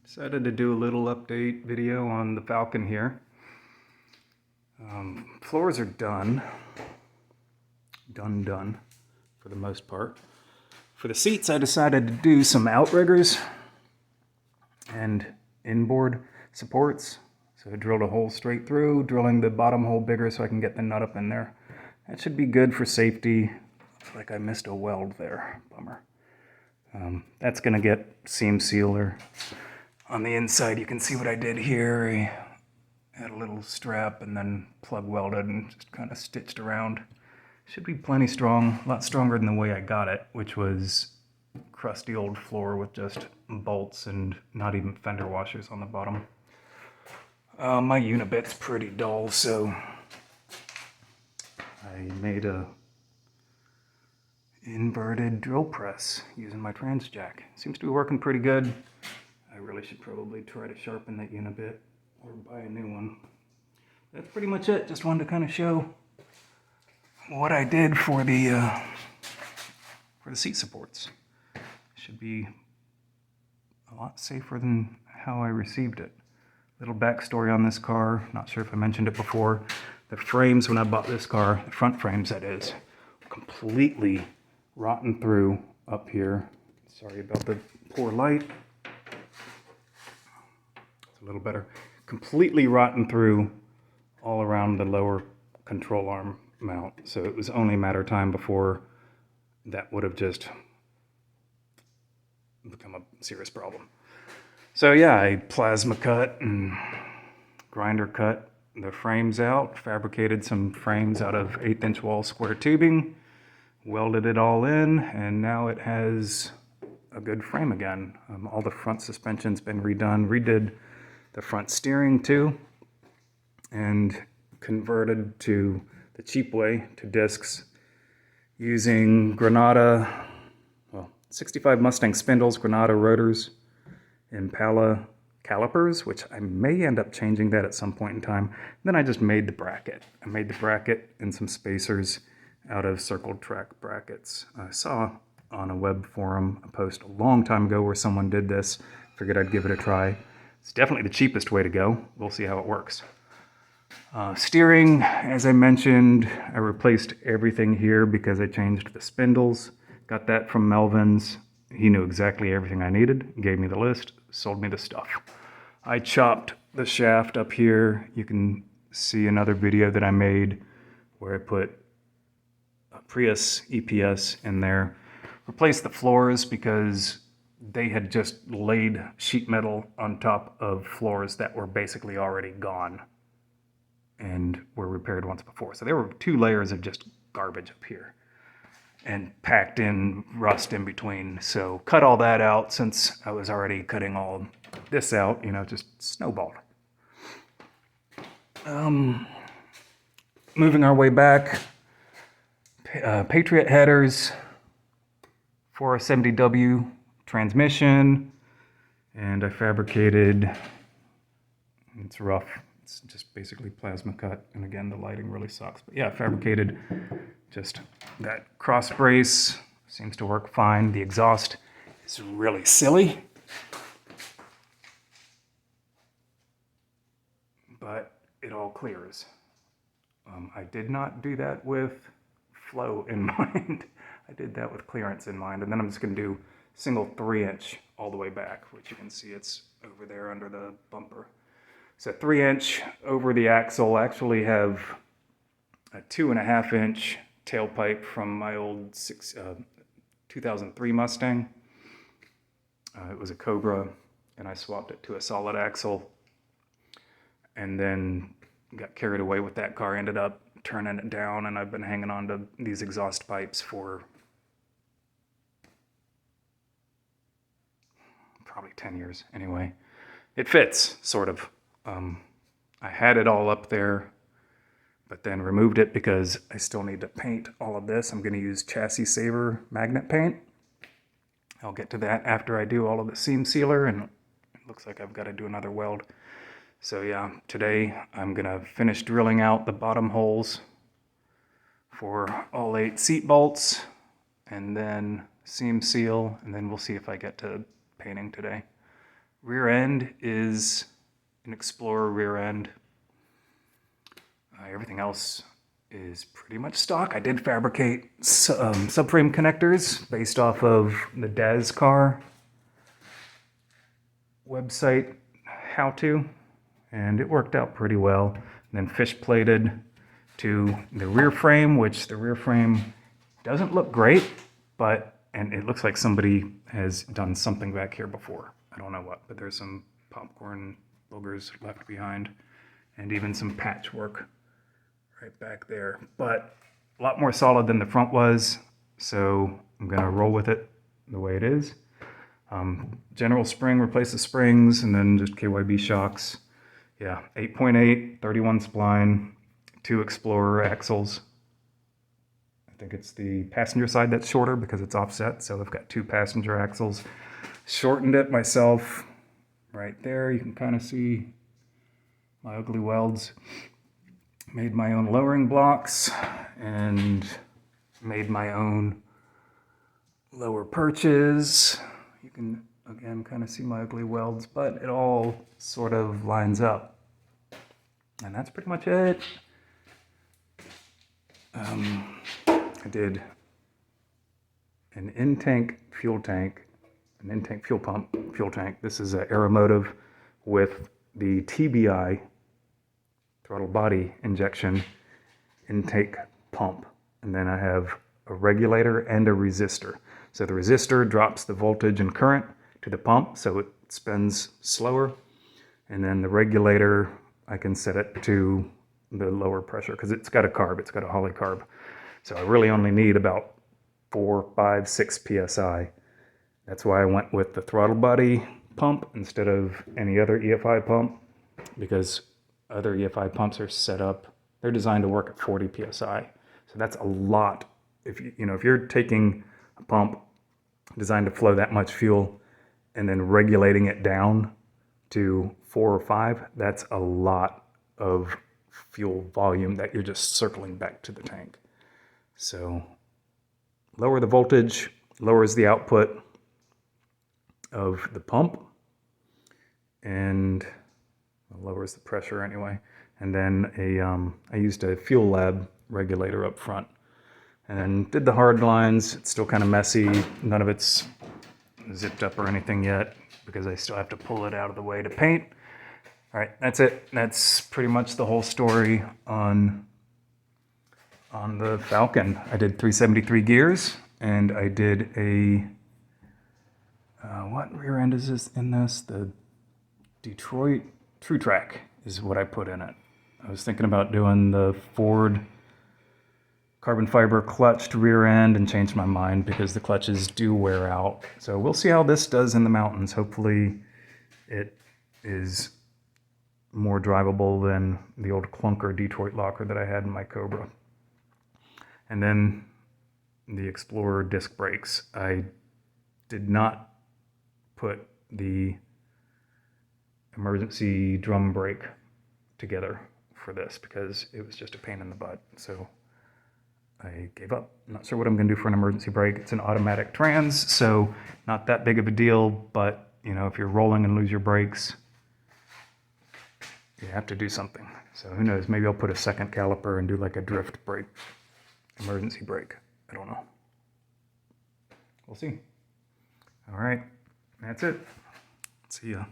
Decided to do a little update video on the Falcon here. Floors are done for the most part. For the seats, I decided to do some outriggers and inboard supports. So I drilled a hole straight through, drilling the bottom hole bigger so I can get the nut up in there. That should be good for safety. Looks like I missed a weld there. Bummer. That's gonna get seam sealer. On the inside, you can see what I did here. I had a little strap and then plug welded and just kind of stitched around. Should be plenty strong, a lot stronger than the way I got it, which was crusty old floor with just bolts and not even fender washers on the bottom. My unibit's pretty dull, so I made a inverted drill press using my trans jack. Seems to be working pretty good. I really should probably try to sharpen that unibit or buy a new one. That's pretty much it. Just wanted to kind of show what I did for the seat supports. Should be a lot safer than how I received it. Little backstory on this car. Not sure if I mentioned it before. The frames when I bought this car, the front frames that is, completely rotten through up here. Sorry about the poor light. A little better. Completely rotten through all around the lower control arm mount. So it was only a matter of time before that would have just become a serious problem. So yeah, I plasma cut and grinder cut the frames out, fabricated some frames out of 1/8 inch wall square tubing, welded it all in, and now it has a good frame again. All the front suspension's been redone, redid the front steering too, and converted to the cheap way to discs using Granada, 65 Mustang spindles, Granada rotors, Impala calipers, which I may end up changing that at some point in time. Then I just made the bracket. I made the bracket and some spacers out of circled track brackets. I saw on a web forum a post a long time ago where someone did this. Figured I'd give it a try. It's definitely the cheapest way to go. We'll see how it works. Steering, as I mentioned, I replaced everything here because I changed the spindles. Got that from Melvin's. He knew exactly everything I needed, gave me the list, sold me the stuff. I chopped the shaft up here. You can see another video that I made where I put a Prius EPS in there. Replaced the floors because they had just laid sheet metal on top of floors that were basically already gone and were repaired once before. So there were 2 layers of just garbage up here and packed in rust in between. So cut all that out since I was already cutting all this out, just snowballed. Moving our way back, Patriot headers, 470W transmission, and I fabricated, it's rough, it's just basically plasma cut, and again the lighting really sucks, but yeah, I fabricated just that cross brace. Seems to work fine. The exhaust is really silly, but it all clears. I did not do that with flow in mind. I did that with clearance in mind, and then I'm just going to do single 3-inch all the way back, which you can see it's over there under the bumper. So 3-inch over the axle. I actually have a 2.5-inch tailpipe from my old 2003 Mustang. It was a Cobra, and I swapped it to a solid axle, and then got carried away with that car, ended up turning it down, and I've been hanging on to these exhaust pipes for probably 10 years anyway. It fits, sort of. I had it all up there, but then removed it because I still need to paint all of this. I'm going to use Chassis Saver magnet paint. I'll get to that after I do all of the seam sealer, and it looks like I've got to do another weld. So yeah, today I'm going to finish drilling out the bottom holes for all 8 seat bolts, and then seam seal, and then we'll see if I get to painting today. Rear end is an Explorer rear end. Everything else is pretty much stock. I did fabricate subframe connectors based off of the Dez car website how-to, and it worked out pretty well. And then fish plated to the rear frame, which the rear frame doesn't look great, and it looks like somebody has done something back here before. I don't know what, but there's some popcorn boogers left behind and even some patchwork right back there. But a lot more solid than the front was, so I'm gonna roll with it the way it is. General spring, replace the springs, and then just KYB shocks. Yeah, 8.8, 31 spline, 2 Explorer axles. I think it's the passenger side that's shorter because it's offset, so I've got 2 passenger axles. Shortened it myself right there. You can kind of see my ugly welds. Made my own lowering blocks and made my own lower perches. You can, again, kind of see my ugly welds, but it all sort of lines up. And that's pretty much it. I did an in-tank fuel tank, an in-tank fuel pump, fuel tank. This is an Aeromotive with the TBI, throttle body injection, intake pump. And then I have a regulator and a resistor. So the resistor drops the voltage and current to the pump so it spins slower. And then the regulator, I can set it to the lower pressure because it's got a carb, it's got a Holley carb. So I really only need about 4, 5, 6 PSI. That's why I went with the throttle body pump instead of any other EFI pump, because other EFI pumps are set up, they're designed to work at 40 PSI. So that's a lot. If you're taking a pump designed to flow that much fuel and then regulating it down to 4 or 5, that's a lot of fuel volume that you're just circling back to the tank. So lower the voltage, lowers the output of the pump, and lowers the pressure anyway. And then I used a Fuel Lab regulator up front. And then did the hard lines. It's still kind of messy. None of it's zipped up or anything yet because I still have to pull it out of the way to paint. All right, that's it. That's pretty much the whole story on the Falcon. I did 373 gears, and I did a, what rear end is this in this? The Detroit True Track is what I put in it. I was thinking about doing the Ford carbon fiber clutched rear end and changed my mind because the clutches do wear out. So we'll see how this does in the mountains. Hopefully it is more drivable than the old clunker Detroit locker that I had in my Cobra. And then the Explorer disc brakes. I did not put the emergency drum brake together for this because it was just a pain in the butt. So I gave up. I'm not sure what I'm going to do for an emergency brake. It's an automatic trans, so not that big of a deal, but if you're rolling and lose your brakes, you have to do something. So who knows, maybe I'll put a second caliper and do like a drift brake, emergency brake. I don't know. We'll see. All right, that's it. See ya.